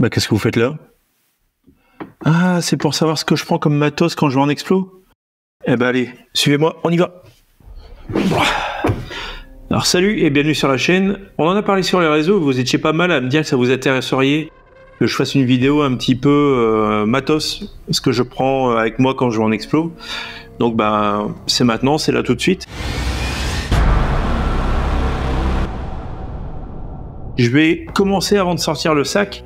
Bah, qu'est-ce que vous faites là? Ah, c'est pour savoir ce que je prends comme matos quand je vais en explo? Eh ben allez, suivez-moi, on y va. Alors salut et bienvenue sur la chaîne. On en a parlé sur les réseaux, vous étiez pas mal à me dire que ça vous intéresserait que je fasse une vidéo un petit peu matos, ce que je prends avec moi quand je vais en explo. Donc bah c'est maintenant, c'est là tout de suite. Je vais commencer avant de sortir le sac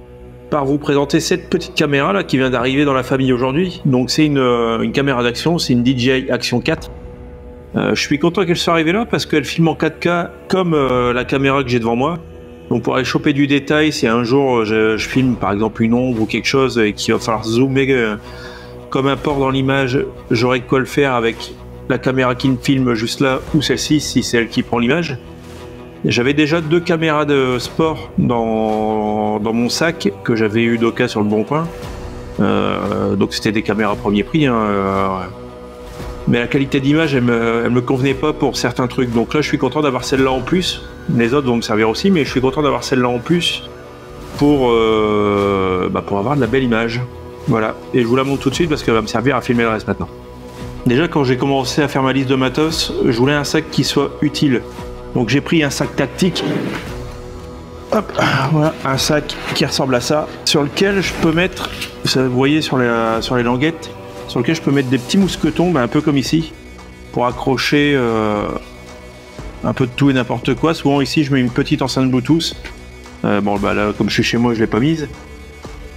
par vous présenter cette petite caméra là qui vient d'arriver dans la famille aujourd'hui. Donc c'est une caméra d'action, c'est une DJI Action 4. Je suis content qu'elle soit arrivée là parce qu'elle filme en 4K comme la caméra que j'ai devant moi. Donc pour aller choper du détail, si un jour je filme par exemple une ombre ou quelque chose et qu'il va falloir zoomer comme un porc dans l'image, j'aurai de quoi le faire avec la caméra qui me filme juste là ou celle-ci si c'est elle qui prend l'image. J'avais déjà deux caméras de sport dans mon sac que j'avais eu d'occasion sur le Bon Coin. Donc c'était des caméras premier prix. Mais la qualité d'image, elle me convenait pas pour certains trucs. Donc là, je suis content d'avoir celle-là en plus. Les autres vont me servir aussi, mais je suis content d'avoir celle-là en plus pour avoir de la belle image. Voilà. Et je vous la montre tout de suite parce qu'elle va me servir à filmer le reste maintenant. Déjà, quand j'ai commencé à faire ma liste de matos, je voulais un sac qui soit utile. Donc j'ai pris un sac tactique, hop, voilà, un sac qui ressemble à ça, sur lequel je peux mettre, vous voyez sur les languettes, sur lequel je peux mettre des petits mousquetons, un peu comme ici, pour accrocher un peu de tout et n'importe quoi. Souvent ici je mets une petite enceinte Bluetooth, là comme je suis chez moi je l'ai pas mise.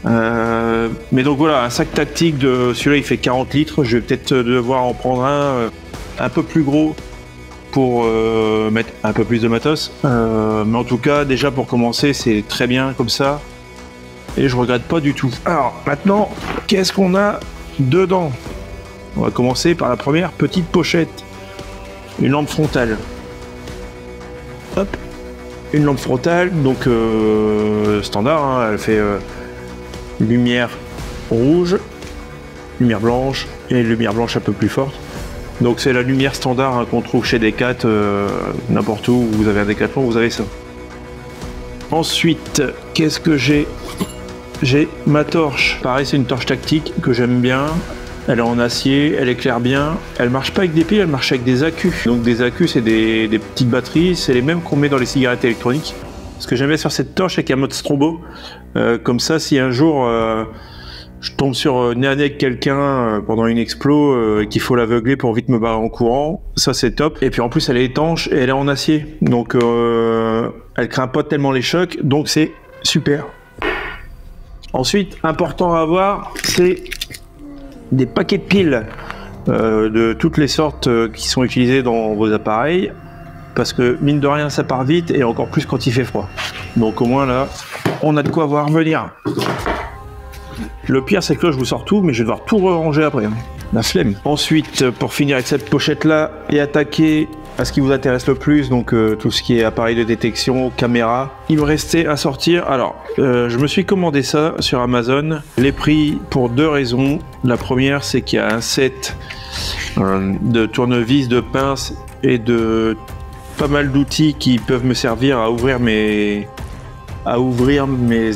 Mais donc voilà, un sac tactique, celui-là il fait 40 litres, je vais peut-être devoir en prendre un peu plus gros, pour mettre un peu plus de matos, mais en tout cas déjà pour commencer c'est très bien comme ça et je regrette pas du tout. Alors maintenant qu'est-ce qu'on a dedans? On va commencer par la première petite pochette, une lampe frontale. Hop, une lampe frontale donc standard, hein, elle fait lumière rouge, lumière blanche et lumière blanche un peu plus forte. Donc c'est la lumière standard qu'on trouve chez Decat, n'importe où vous avez un Decathlon, vous avez ça. Ensuite, qu'est-ce que j'ai? J'ai ma torche. Pareil, c'est une torche tactique que j'aime bien. Elle est en acier, elle éclaire bien. Elle marche pas avec des piles, elle marche avec des accus. Donc des accus, c'est des petites batteries, c'est les mêmes qu'on met dans les cigarettes électroniques. Ce que j'aime bien sur cette torche, c'est qu'il y a un mode strombo. Comme ça, si un jour je tombe sur nez à nez avec quelqu'un pendant une explo et qu'il faut l'aveugler pour vite me barrer en courant, ça c'est top. Et puis en plus elle est étanche et elle est en acier, donc elle craint pas tellement les chocs, donc c'est super. Ensuite, important à avoir, c'est des paquets de piles de toutes les sortes qui sont utilisées dans vos appareils, parce que mine de rien ça part vite et encore plus quand il fait froid. Donc au moins là, on a de quoi voir venir. Le pire c'est que là je vous sors tout, mais je vais devoir tout ranger après, la flemme. Ensuite, pour finir avec cette pochette là et attaquer à ce qui vous intéresse le plus, donc tout ce qui est appareil de détection, caméra, il me restait à sortir. Alors je me suis commandé ça sur Amazon. Les prix pour deux raisons. La première c'est qu'il y a un set de tournevis, de pinces et de pas mal d'outils qui peuvent me servir à ouvrir mes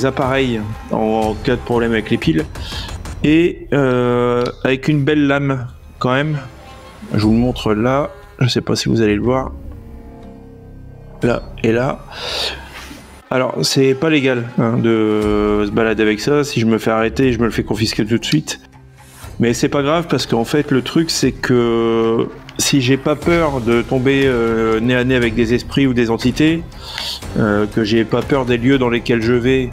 appareils en cas de problème avec les piles, et avec une belle lame quand même. Je vous le montre là, je sais pas si vous allez le voir, là et là. Alors c'est pas légal de se balader avec ça. Si je me fais arrêter, je me le fais confisquer tout de suite, mais c'est pas grave parce qu'en fait le truc c'est que si j'ai pas peur de tomber nez à nez avec des esprits ou des entités, que j'ai pas peur des lieux dans lesquels je vais,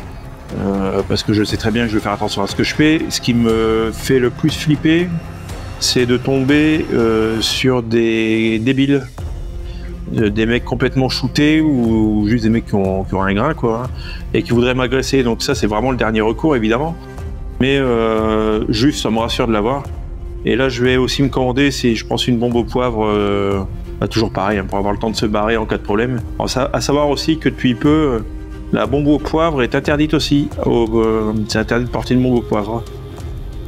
parce que je sais très bien que je vais faire attention à ce que je fais, ce qui me fait le plus flipper, c'est de tomber sur des débiles, des mecs complètement shootés ou juste des mecs qui ont un grain quoi, et qui voudraient m'agresser. Donc ça c'est vraiment le dernier recours évidemment, mais juste ça me rassure de l'avoir. Et là je vais aussi me commander, si je pense, une bombe au poivre, toujours pareil, pour avoir le temps de se barrer en cas de problème. Alors, à savoir aussi que depuis peu, la bombe au poivre est interdite aussi. C'est interdit de porter une bombe au poivre.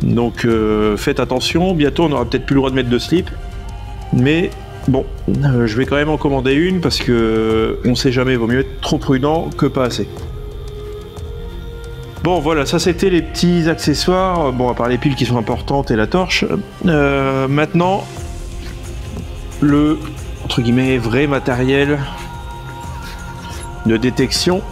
Donc faites attention, bientôt on aura peut-être plus le droit de mettre de slip. Mais bon, je vais quand même en commander une parce que on sait jamais, vaut mieux être trop prudent que pas assez. Bon voilà, ça c'était les petits accessoires, bon à part les piles qui sont importantes et la torche. Maintenant, le entre guillemets vrai matériel de détection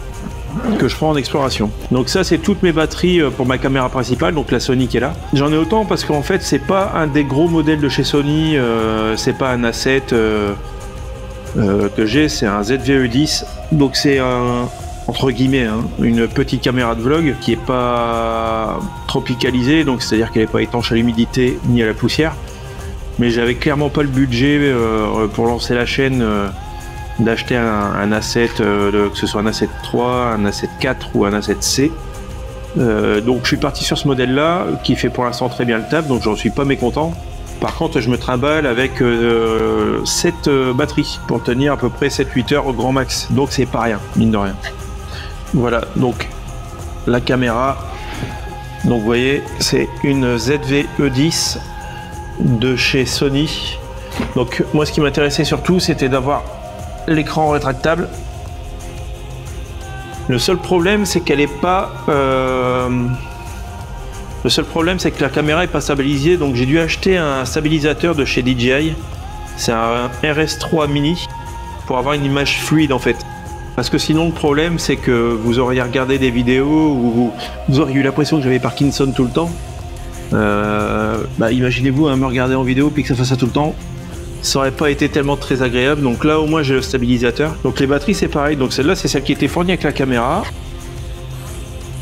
que je prends en exploration. Donc ça c'est toutes mes batteries pour ma caméra principale, donc la Sony qui est là. J'en ai autant parce qu'en fait c'est pas un des gros modèles de chez Sony, c'est pas un A7 que j'ai, c'est un ZV-E10. Donc c'est un, entre guillemets, hein, une petite caméra de vlog qui est pas tropicalisée, donc c'est à dire qu'elle n'est pas étanche à l'humidité ni à la poussière. Mais j'avais clairement pas le budget pour lancer la chaîne d'acheter un A7, que ce soit un A7 III, un A7 IV ou un A7C. Donc je suis parti sur ce modèle là qui fait pour l'instant très bien le taf, donc j'en suis pas mécontent. Par contre je me trimballe avec 7 batteries pour tenir à peu près 7-8 heures au grand max, donc c'est pas rien, mine de rien. Voilà, donc la caméra, donc vous voyez c'est une ZV-E10 de chez Sony. Donc moi ce qui m'intéressait surtout c'était d'avoir l'écran rétractable. Le seul problème c'est qu'elle est pas le seul problème c'est que la caméra est pas stabilisée, donc j'ai dû acheter un stabilisateur de chez DJI. C'est un RS3 mini pour avoir une image fluide en fait. Parce que sinon le problème c'est que vous auriez regardé des vidéos où vous auriez eu l'impression que j'avais Parkinson tout le temps. Imaginez-vous me regarder en vidéo puis que ça fasse ça tout le temps, ça aurait pas été tellement très agréable. Donc là au moins j'ai le stabilisateur. Donc les batteries c'est pareil, donc celle-là c'est celle qui était fournie avec la caméra.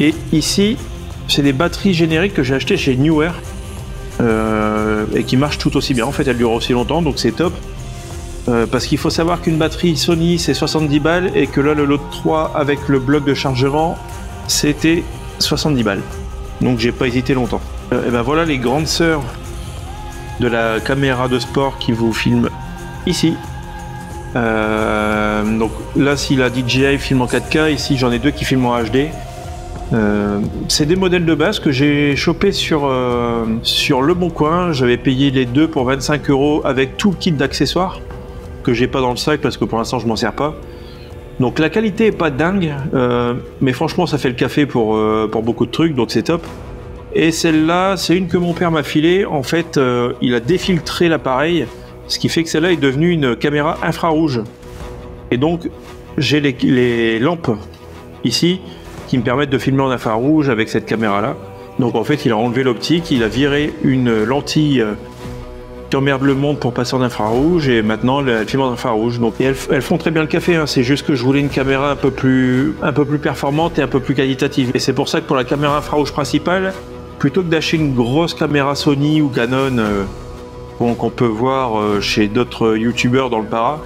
Et ici c'est des batteries génériques que j'ai achetées chez Neewer et qui marchent tout aussi bien. En fait elles durent aussi longtemps, donc c'est top. Parce qu'il faut savoir qu'une batterie Sony c'est 70 balles et que là le lot 3 avec le bloc de chargement c'était 70 balles. Donc j'ai pas hésité longtemps. Et ben voilà les grandes sœurs de la caméra de sport qui vous filme ici. Donc là si la DJI filme en 4K, ici j'en ai deux qui filment en HD. C'est des modèles de base que j'ai chopé sur Le Bon Coin. J'avais payé les deux pour 25 € avec tout le kit d'accessoires que j'ai pas dans le sac parce que pour l'instant je m'en sers pas. Donc la qualité est pas dingue, mais franchement ça fait le café pour beaucoup de trucs, donc c'est top. Et celle-là, c'est une que mon père m'a filée. En fait, il a défiltré l'appareil, ce qui fait que celle-là est devenue une caméra infrarouge. Et donc, j'ai les lampes ici qui me permettent de filmer en infrarouge avec cette caméra-là. Donc en fait, il a enlevé l'optique, il a viré une lentille qui emmerde le monde pour passer en infrarouge, et maintenant elle filme en infrarouge. Donc elles font très bien le café, hein. C'est juste que je voulais une caméra un peu plus performante et un peu plus qualitative. Et c'est pour ça que pour la caméra infrarouge principale, plutôt que d'acheter une grosse caméra Sony ou Canon qu'on peut voir chez d'autres youtubeurs dans le para,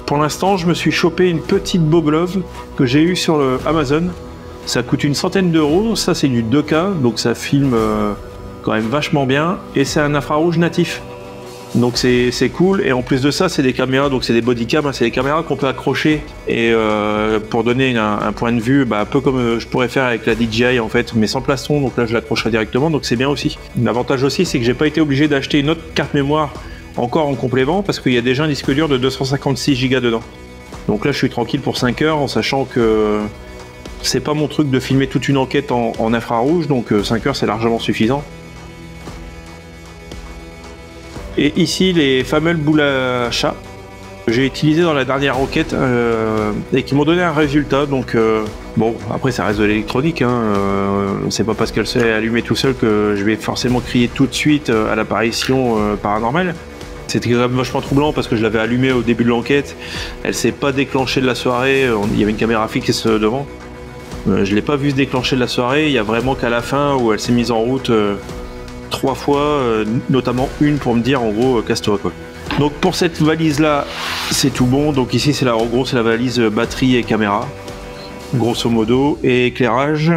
pour l'instant je me suis chopé une petite Boglove que j'ai eue sur Amazon. Ça coûte une centaine d'euros, ça c'est du 2K, donc ça filme quand même vachement bien, et c'est un infrarouge natif. Donc c'est cool, et en plus de ça c'est des caméras, donc c'est des bodycam, hein, c'est des caméras qu'on peut accrocher et pour donner un point de vue un peu comme je pourrais faire avec la DJI en fait, mais sans plastron, donc là je l'accrocherai directement, donc c'est bien aussi. L'avantage aussi c'est que j'ai pas été obligé d'acheter une autre carte mémoire encore en complément parce qu'il y a déjà un disque dur de 256 Go dedans. Donc là je suis tranquille pour 5 heures en sachant que c'est pas mon truc de filmer toute une enquête en infrarouge, donc 5 heures c'est largement suffisant. Et ici les fameuses boules à chat que j'ai utilisées dans la dernière enquête et qui m'ont donné un résultat. Donc bon, après ça reste de l'électronique, hein, c'est pas parce qu'elle s'est allumée tout seul que je vais forcément crier tout de suite à l'apparition paranormale. C'était quand même vachement troublant parce que je l'avais allumée au début de l'enquête, elle s'est pas déclenchée de la soirée, il y avait une caméra fixe devant. Je l'ai pas vue se déclencher de la soirée, il y a vraiment qu'à la fin où elle s'est mise en route 3 fois, notamment une pour me dire en gros casse-toi quoi. Donc pour cette valise là c'est tout bon, donc ici c'est en gros c'est la valise batterie et caméra grosso modo, et éclairage.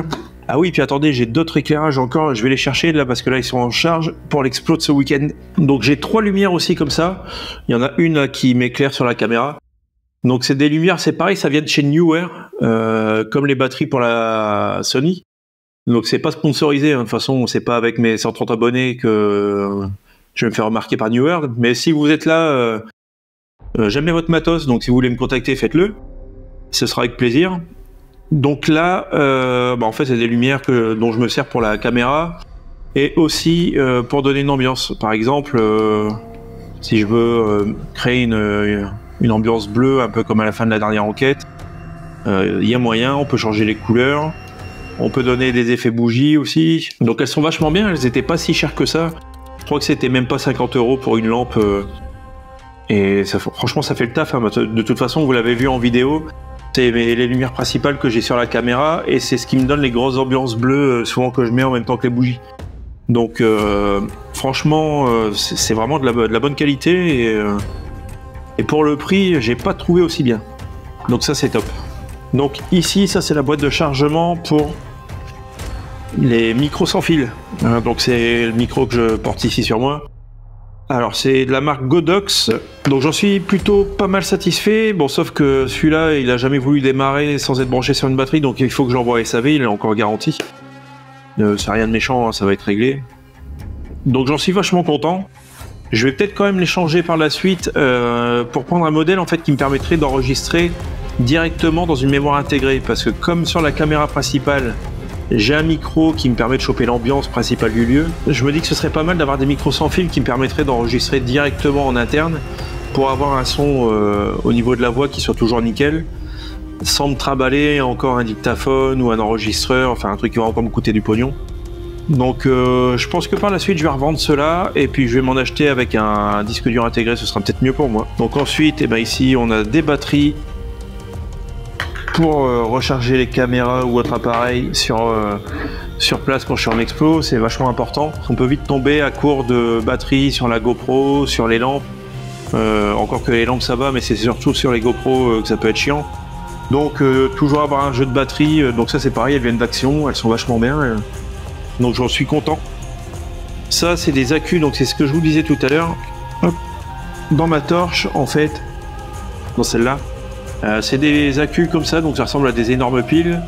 Ah oui, puis attendez, j'ai d'autres éclairages encore, je vais les chercher là parce que là ils sont en charge pour l'explo de ce week-end. Donc j'ai 3 lumières aussi comme ça, il y en a une là, qui m'éclaire sur la caméra. Donc c'est des lumières, c'est pareil, ça vient de chez Neewer, comme les batteries pour la Sony. Donc c'est pas sponsorisé, hein. De toute façon c'est pas avec mes 130 abonnés que je vais me faire remarquer par Neewer. Mais si vous êtes là, j'aime bien votre matos, donc si vous voulez me contacter, faites-le. Ce sera avec plaisir. Donc là, en fait, c'est des lumières dont je me sers pour la caméra et aussi pour donner une ambiance. Par exemple, si je veux créer une ambiance bleue, un peu comme à la fin de la dernière enquête, il y a moyen, on peut changer les couleurs, on peut donner des effets bougies aussi. Donc elles sont vachement bien, elles étaient pas si chères que ça. Je crois que c'était même pas 50 € pour une lampe. Et ça, franchement, ça fait le taf. Hein. De toute façon, vous l'avez vu en vidéo. C'est les lumières principales que j'ai sur la caméra et c'est ce qui me donne les grosses ambiances bleues souvent que je mets en même temps que les bougies. Donc franchement c'est vraiment de la bonne qualité et pour le prix j'ai pas trouvé aussi bien. Donc ça c'est top. Donc ici ça c'est la boîte de chargement pour les micros sans fil. Donc c'est le micro que je porte ici sur moi. Alors c'est de la marque Godox, donc j'en suis plutôt pas mal satisfait, bon sauf que celui-là il a jamais voulu démarrer sans être branché sur une batterie, donc il faut que je l'envoie à SAV, il est encore garanti. C'est rien de méchant, hein, ça va être réglé. Donc j'en suis vachement content. Je vais peut-être quand même les changer par la suite pour prendre un modèle en fait qui me permettrait d'enregistrer directement dans une mémoire intégrée, parce que comme sur la caméra principale, j'ai un micro qui me permet de choper l'ambiance principale du lieu. Je me dis que ce serait pas mal d'avoir des micros sans fil qui me permettraient d'enregistrer directement en interne pour avoir un son au niveau de la voix qui soit toujours nickel, sans me trimballer encore un dictaphone ou un enregistreur, enfin un truc qui va encore me coûter du pognon. Donc je pense que par la suite je vais revendre cela et puis je vais m'en acheter avec un disque dur intégré, ce sera peut-être mieux pour moi. Donc ensuite, ici on a des batteries pour recharger les caméras ou autres appareils sur place quand je suis en expo, c'est vachement important. On peut vite tomber à court de batterie sur la GoPro, sur les lampes. Encore que les lampes ça va, mais c'est surtout sur les GoPro que ça peut être chiant. Donc toujours avoir un jeu de batterie, donc ça c'est pareil, elles viennent d'Action, elles sont vachement bien. Donc j'en suis content. Ça c'est des accus, donc c'est ce que je vous disais tout à l'heure. Dans ma torche en fait, dans celle-là, c'est des accus comme ça, donc ça ressemble à des énormes piles.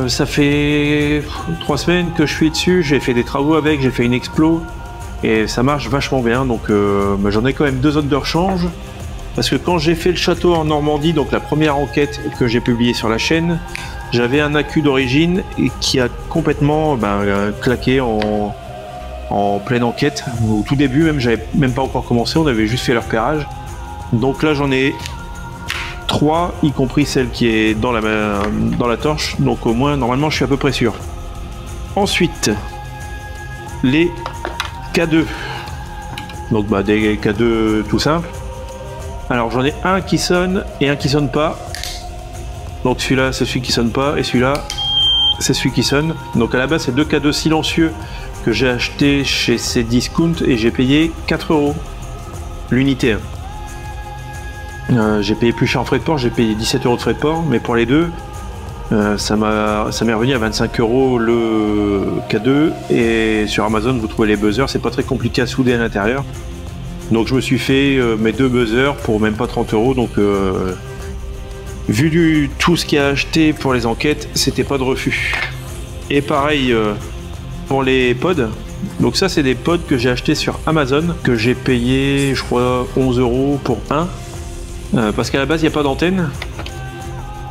Ça fait 3 semaines que je suis dessus, j'ai fait des travaux avec, j'ai fait une explo et ça marche vachement bien, donc j'en ai quand même 2 zones de rechange parce que quand j'ai fait le château en Normandie, donc la première enquête que j'ai publiée sur la chaîne, j'avais un accu d'origine qui a complètement claqué en pleine enquête. Au tout début même, j'avais même pas encore commencé, on avait juste fait le repérage. Donc là j'en ai 3, y compris celle qui est dans la torche, donc au moins normalement je suis à peu près sûr. Ensuite, les K2, donc des K2 tout simples. Alors j'en ai un qui sonne et un qui sonne pas. Donc celui-là c'est celui qui sonne pas et celui-là c'est celui qui sonne. Donc à la base c'est 2 K2 silencieux que j'ai acheté chez Cdiscount et j'ai payé 4 € l'unité. J'ai payé plus cher en frais de port, j'ai payé 17 € de frais de port, mais pour les deux, ça m'est revenu à 25 € le K2, et sur Amazon vous trouvez les buzzers, c'est pas très compliqué à souder à l'intérieur. Donc je me suis fait mes 2 buzzers pour même pas 30 €, donc vu tout ce qu'il y a acheté pour les enquêtes, c'était pas de refus. Et pareil pour les pods. Donc ça c'est des pods que j'ai acheté sur Amazon, que j'ai payé je crois 11 € pour un. Parce qu'à la base il n'y a pas d'antenne,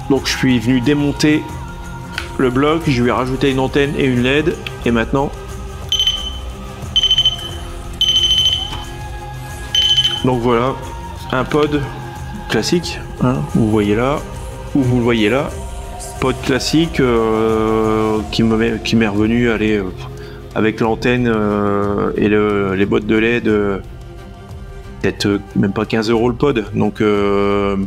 donc je suis venu démonter le bloc, je lui ai rajouté une antenne et une LED et maintenant donc voilà un pod classique, hein, vous voyez là ou vous le voyez là, pod classique qui m'est revenu avec l'antenne et les bottes de LED, peut-être même pas 15 € le pod, donc je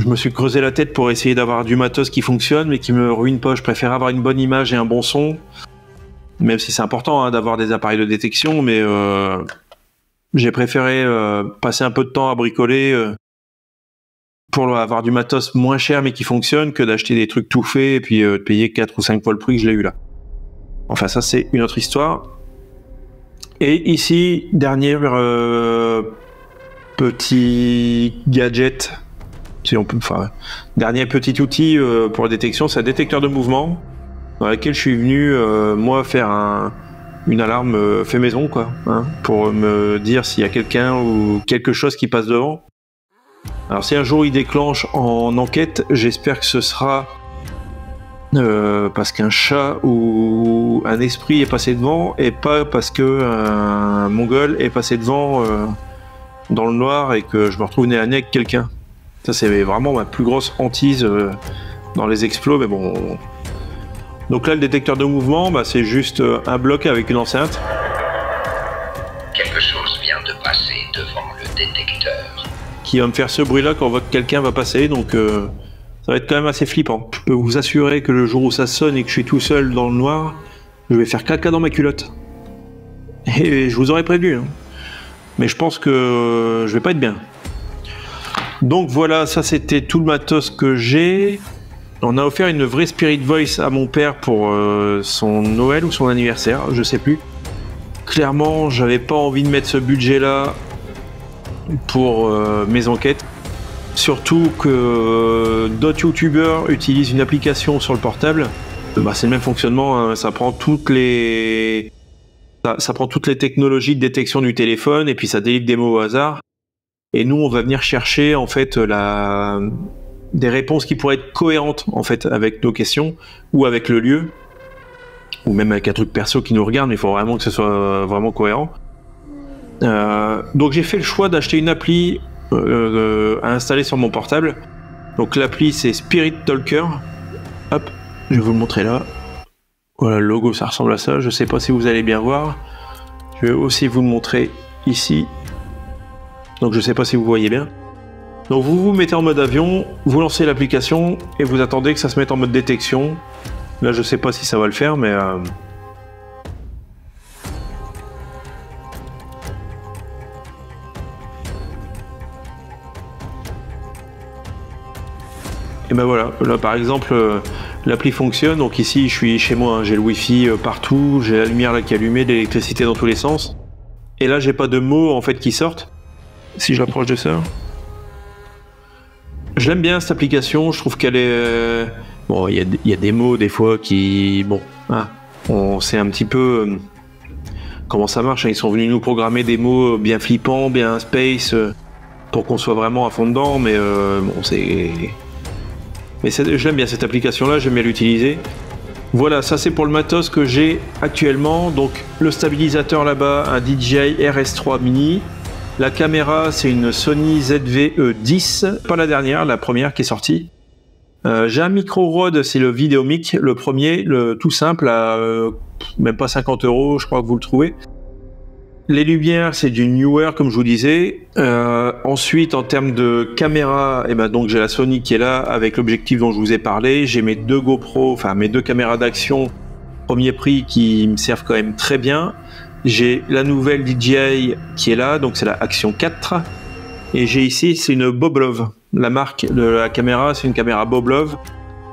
me suis creusé la tête pour essayer d'avoir du matos qui fonctionne mais qui me ruine pas. Je préfère avoir une bonne image et un bon son, même si c'est important hein, d'avoir des appareils de détection, mais j'ai préféré passer un peu de temps à bricoler pour avoir du matos moins cher mais qui fonctionne que d'acheter des trucs tout faits et puis de payer 4 ou 5 fois le prix que je l'ai eu là. Enfin ça c'est une autre histoire. Et ici, dernier petit gadget, si on peut, dernier petit outil pour la détection, c'est un détecteur de mouvement dans lequel je suis venu moi faire une alarme fait maison quoi, hein, pour me dire s'il y a quelqu'un ou quelque chose qui passe devant. Alors si un jour il déclenche en enquête, j'espère que ce sera parce qu'un chat ou un esprit est passé devant, et pas parce que un mongol est passé devant dans le noir et que je me retrouve nez à nez avec quelqu'un. Ça c'est vraiment ma plus grosse hantise dans les explos, mais bon. Donc là le détecteur de mouvement, bah, c'est juste un bloc avec une enceinte. Quelque chose vient de passer devant le détecteur. Qui va me faire ce bruit là quand on voit que quelqu'un va passer, donc ça va être quand même assez flippant. Je peux vous assurer que le jour où ça sonne et que je suis tout seul dans le noir, je vais faire caca dans ma culotte. Et je vous aurais prévenu, hein. Mais je pense que je vais pas être bien. Donc voilà, ça c'était tout le matos que j'ai. On a offert une vraie Spirit Voice à mon père pour son Noël ou son anniversaire, je sais plus. Clairement, j'avais pas envie de mettre ce budget là pour mes enquêtes. Surtout que d'autres youtubeurs utilisent une application sur le portable. Bah, c'est le même fonctionnement, hein. Ça prend toutes les technologies de détection du téléphone et puis ça délivre des mots au hasard. Et nous, on va venir chercher en fait des réponses qui pourraient être cohérentes en fait avec nos questions ou avec le lieu ou même avec un truc perso qui nous regarde. Mais il faut vraiment que ce soit vraiment cohérent. Donc j'ai fait le choix d'acheter une appli à installer sur mon portable. Donc l'appli c'est Spirit Talker. Hop, je vais vous le montrer là. Voilà, le logo ça ressemble à ça. Je sais pas si vous allez bien voir. Je vais aussi vous le montrer ici. Donc je sais pas si vous voyez bien. Donc vous vous mettez en mode avion, vous lancez l'application et vous attendez que ça se mette en mode détection. Là je sais pas si ça va le faire, mais et ben voilà, là par exemple l'appli fonctionne, donc ici je suis chez moi, hein, j'ai le wifi partout, j'ai la lumière là qui est allumée, de l'électricité dans tous les sens. Et là j'ai pas de mots en fait qui sortent. Si je l'approche de ça. Je l'aime bien cette application, je trouve qu'elle est... Bon, il y a des mots des fois qui... Bon, hein, on sait un petit peu comment ça marche, hein. Ils sont venus nous programmer des mots bien flippants, bien space, pour qu'on soit vraiment à fond dedans, mais bon, c'est... Mais je l'aime bien cette application-là, j'aime bien l'utiliser. Voilà, ça c'est pour le matos que j'ai actuellement. Donc le stabilisateur là-bas, un DJI RS3 Mini. La caméra, c'est une Sony ZV-E10, pas la dernière, la première qui est sortie. J'ai un micro Rode, c'est le Videomic, le premier, le tout simple, à même pas 50 €, je crois que vous le trouvez. Les lumières, c'est du Neewer, comme je vous disais. Ensuite, en termes de caméra, ben donc j'ai la Sony qui est là, avec l'objectif dont je vous ai parlé. J'ai mes deux GoPro, enfin mes deux caméras d'action, premier prix, qui me servent quand même très bien. J'ai la nouvelle DJI qui est là, donc c'est la Action 4. Et j'ai ici, c'est une Boblov. La marque de la caméra, c'est une caméra Boblov.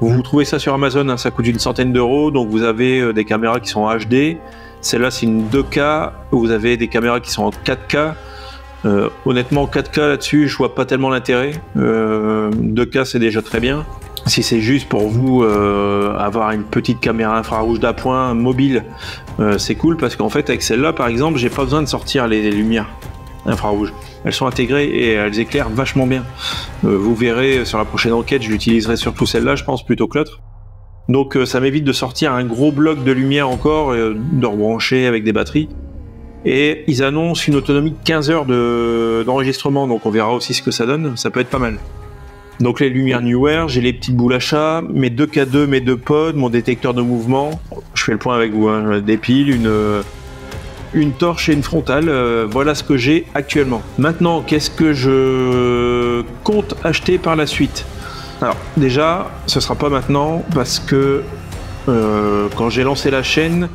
Vous trouvez ça sur Amazon, hein, ça coûte une centaine d'euros. Donc vous avez des caméras qui sont en HD. Celle-là, c'est une 2K. Vous avez des caméras qui sont en 4K. Honnêtement, 4K là-dessus, je vois pas tellement l'intérêt. 2K, c'est déjà très bien. Si c'est juste pour vous avoir une petite caméra infrarouge d'appoint mobile, c'est cool parce qu'en fait avec celle-là par exemple j'ai pas besoin de sortir les lumières infrarouges. Elles sont intégrées et elles éclairent vachement bien. Vous verrez sur la prochaine enquête, je l'utiliserai surtout celle-là je pense plutôt que l'autre. Donc ça m'évite de sortir un gros bloc de lumière encore, de rebrancher avec des batteries. Et ils annoncent une autonomie de 15 heures d'enregistrement, donc on verra aussi ce que ça donne, ça peut être pas mal. Donc les lumières Neewer, j'ai les petites boules à chat, mes deux K2, mes deux pods, mon détecteur de mouvement. Je fais le point avec vous, hein. Des piles, une torche et une frontale. Voilà ce que j'ai actuellement. Maintenant, qu'est-ce que je compte acheter par la suite? Alors déjà, ce sera pas maintenant parce que quand j'ai lancé la chaîne,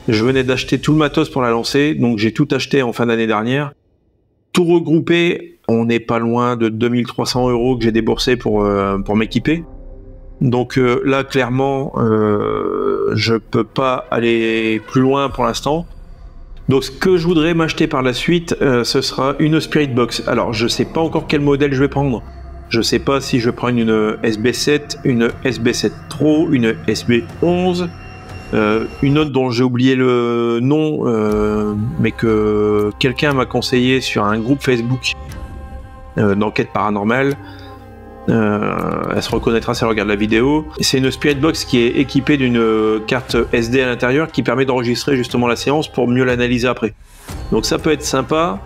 je venais d'acheter tout le matos pour la lancer, donc j'ai tout acheté en fin d'année dernière. Tout regroupé, on n'est pas loin de 2300 € que j'ai déboursé pour m'équiper. Donc là, clairement, je peux pas aller plus loin pour l'instant. Donc ce que je voudrais m'acheter par la suite, ce sera une Spirit Box. Alors je sais pas encore quel modèle je vais prendre. Je sais pas si je vais prendre une SB7, une SB7 Pro, une SB11. Une autre dont j'ai oublié le nom, mais que quelqu'un m'a conseillé sur un groupe Facebook. d'enquête paranormale. Elle se reconnaîtra si elle regarde la vidéo. C'est une Spirit Box qui est équipée d'une carte SD à l'intérieur qui permet d'enregistrer justement la séance pour mieux l'analyser après. Donc ça peut être sympa.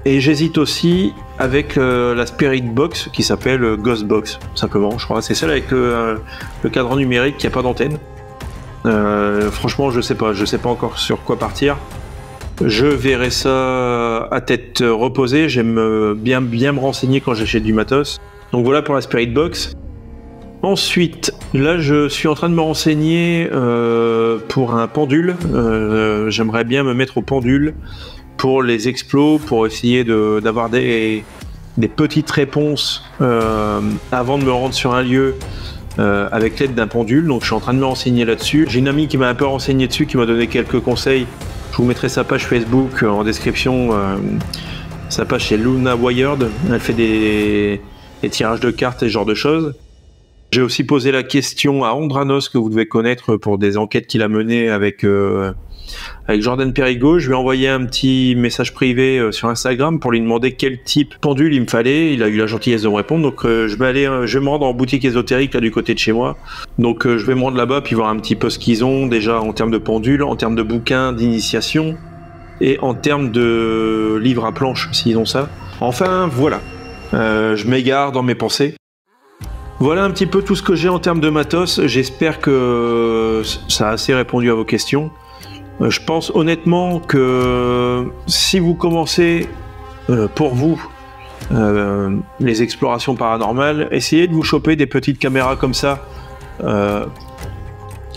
Et j'hésite aussi avec la Spirit Box qui s'appelle Ghost Box, simplement, je crois. C'est celle avec le cadran numérique qui n'a pas d'antenne. Franchement, je sais pas encore sur quoi partir. Je verrai ça à tête reposée. J'aime bien me renseigner quand j'achète du matos. Donc voilà pour la Spirit Box. Ensuite, là je suis en train de me renseigner pour un pendule. J'aimerais bien me mettre au pendule pour les explos, pour essayer d'avoir des petites réponses avant de me rendre sur un lieu avec l'aide d'un pendule. Donc je suis en train de me renseigner là-dessus. J'ai une amie qui m'a un peu renseigné dessus, qui m'a donné quelques conseils. Je vous mettrai sa page Facebook en description. Sa page c'est Luna Wired. Elle fait des tirages de cartes et ce genre de choses. J'ai aussi posé la question à Andranos, que vous devez connaître pour des enquêtes qu'il a menées avec Jordan Perigo. Je lui ai envoyé un petit message privé sur Instagram pour lui demander quel type pendule il me fallait. Il a eu la gentillesse de me répondre. Donc je vais me rendre en boutique ésotérique là du côté de chez moi. Donc je vais me rendre là-bas puis voir un petit peu ce qu'ils ont déjà en termes de pendules, en termes de bouquins d'initiation et en termes de livres à planche s'ils ont ça. Enfin voilà, je m'égare dans mes pensées. Voilà un petit peu tout ce que j'ai en termes de matos. J'espère que ça a assez répondu à vos questions. Je pense honnêtement que si vous commencez pour vous les explorations paranormales, essayez de vous choper des petites caméras comme ça.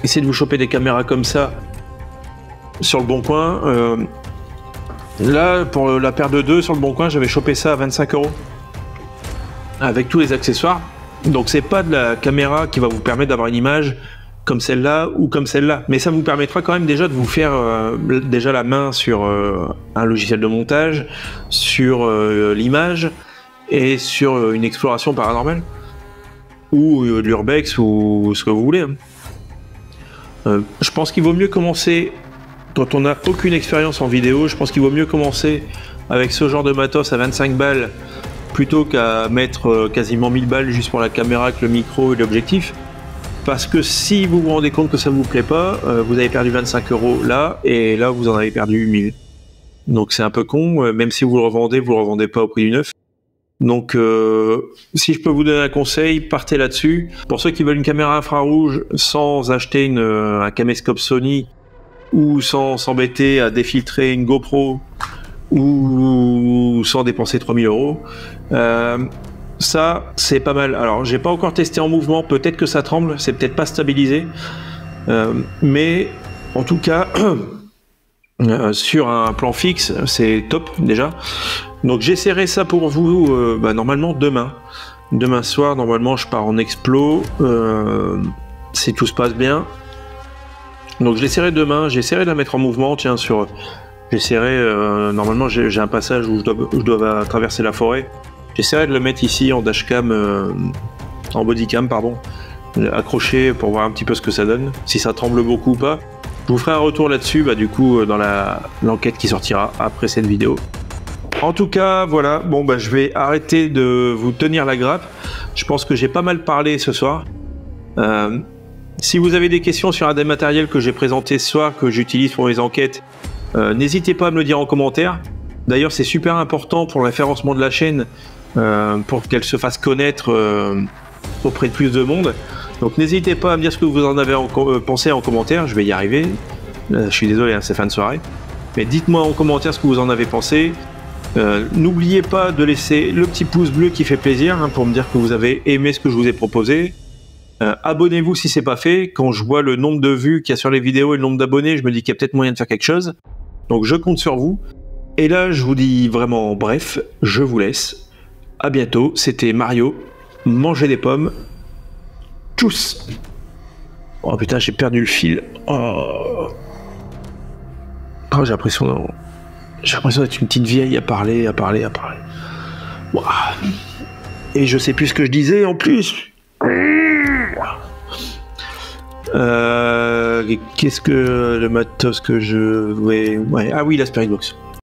Essayez de vous choper des caméras comme ça sur le Bon Coin. Là, pour la paire de 2 sur le Bon Coin, j'avais chopé ça à 25 € avec tous les accessoires. Donc c'est pas de la caméra qui va vous permettre d'avoir une image comme celle-là ou comme celle-là, mais ça vous permettra quand même déjà de vous faire déjà la main sur un logiciel de montage, sur l'image et sur une exploration paranormale ou l'urbex ou ce que vous voulez. Je pense qu'il vaut mieux commencer quand on n'a aucune expérience en vidéo. Je pense qu'il vaut mieux commencer avec ce genre de matos à 25 balles plutôt qu'à mettre quasiment 1000 balles juste pour la caméra avec le micro et l'objectif. Parce que si vous vous rendez compte que ça vous plaît pas, vous avez perdu 25 € là, et là vous en avez perdu 1000. Donc c'est un peu con, même si vous le revendez pas au prix du neuf. Donc si je peux vous donner un conseil, partez là-dessus. Pour ceux qui veulent une caméra infrarouge sans acheter un caméscope Sony, ou sans s'embêter à défiltrer une GoPro, ou sans dépenser 3000 €, ça c'est pas mal. Alors j'ai pas encore testé en mouvement, peut-être que ça tremble, c'est peut-être pas stabilisé, mais en tout cas sur un plan fixe c'est top déjà. Donc j'essaierai ça pour vous normalement demain soir. Normalement je pars en explo si tout se passe bien. Donc je l'essaierai demain, j'essaierai de la mettre en mouvement. Tiens, j'essaierai normalement j'ai un passage où je dois traverser la forêt. J'essaierai de le mettre ici en dashcam, en bodycam, pardon, accroché pour voir un petit peu ce que ça donne, si ça tremble beaucoup ou pas. Je vous ferai un retour là-dessus, du coup, dans l'enquête qui sortira après cette vidéo. En tout cas, voilà, je vais arrêter de vous tenir la grappe. Je pense que j'ai pas mal parlé ce soir. Si vous avez des questions sur un des matériels que j'ai présenté ce soir, que j'utilise pour mes enquêtes, n'hésitez pas à me le dire en commentaire. D'ailleurs, c'est super important pour le référencement de la chaîne, pour qu'elle se fasse connaître auprès de plus de monde. Donc n'hésitez pas à me dire ce que vous en avez pensé en commentaire. Je vais y arriver. Je suis désolé, c'est fin de soirée. Mais dites-moi en commentaire ce que vous en avez pensé. N'oubliez pas de laisser le petit pouce bleu qui fait plaisir, pour me dire que vous avez aimé ce que je vous ai proposé. Abonnez-vous si c'est pas fait. Quand je vois le nombre de vues qu'il y a sur les vidéos et le nombre d'abonnés, je me dis qu'il y a peut-être moyen de faire quelque chose. Donc je compte sur vous. Et là, je vous dis vraiment bref, je vous laisse. À bientôt, c'était Mario. Mangez des pommes. Tchuss. Oh putain, j'ai perdu le fil. Oh, j'ai l'impression d'être une petite vieille à parler. Wow. Et je sais plus ce que je disais en plus. Qu'est-ce que le matos que je... Ouais. Ah oui, la Spirit Box.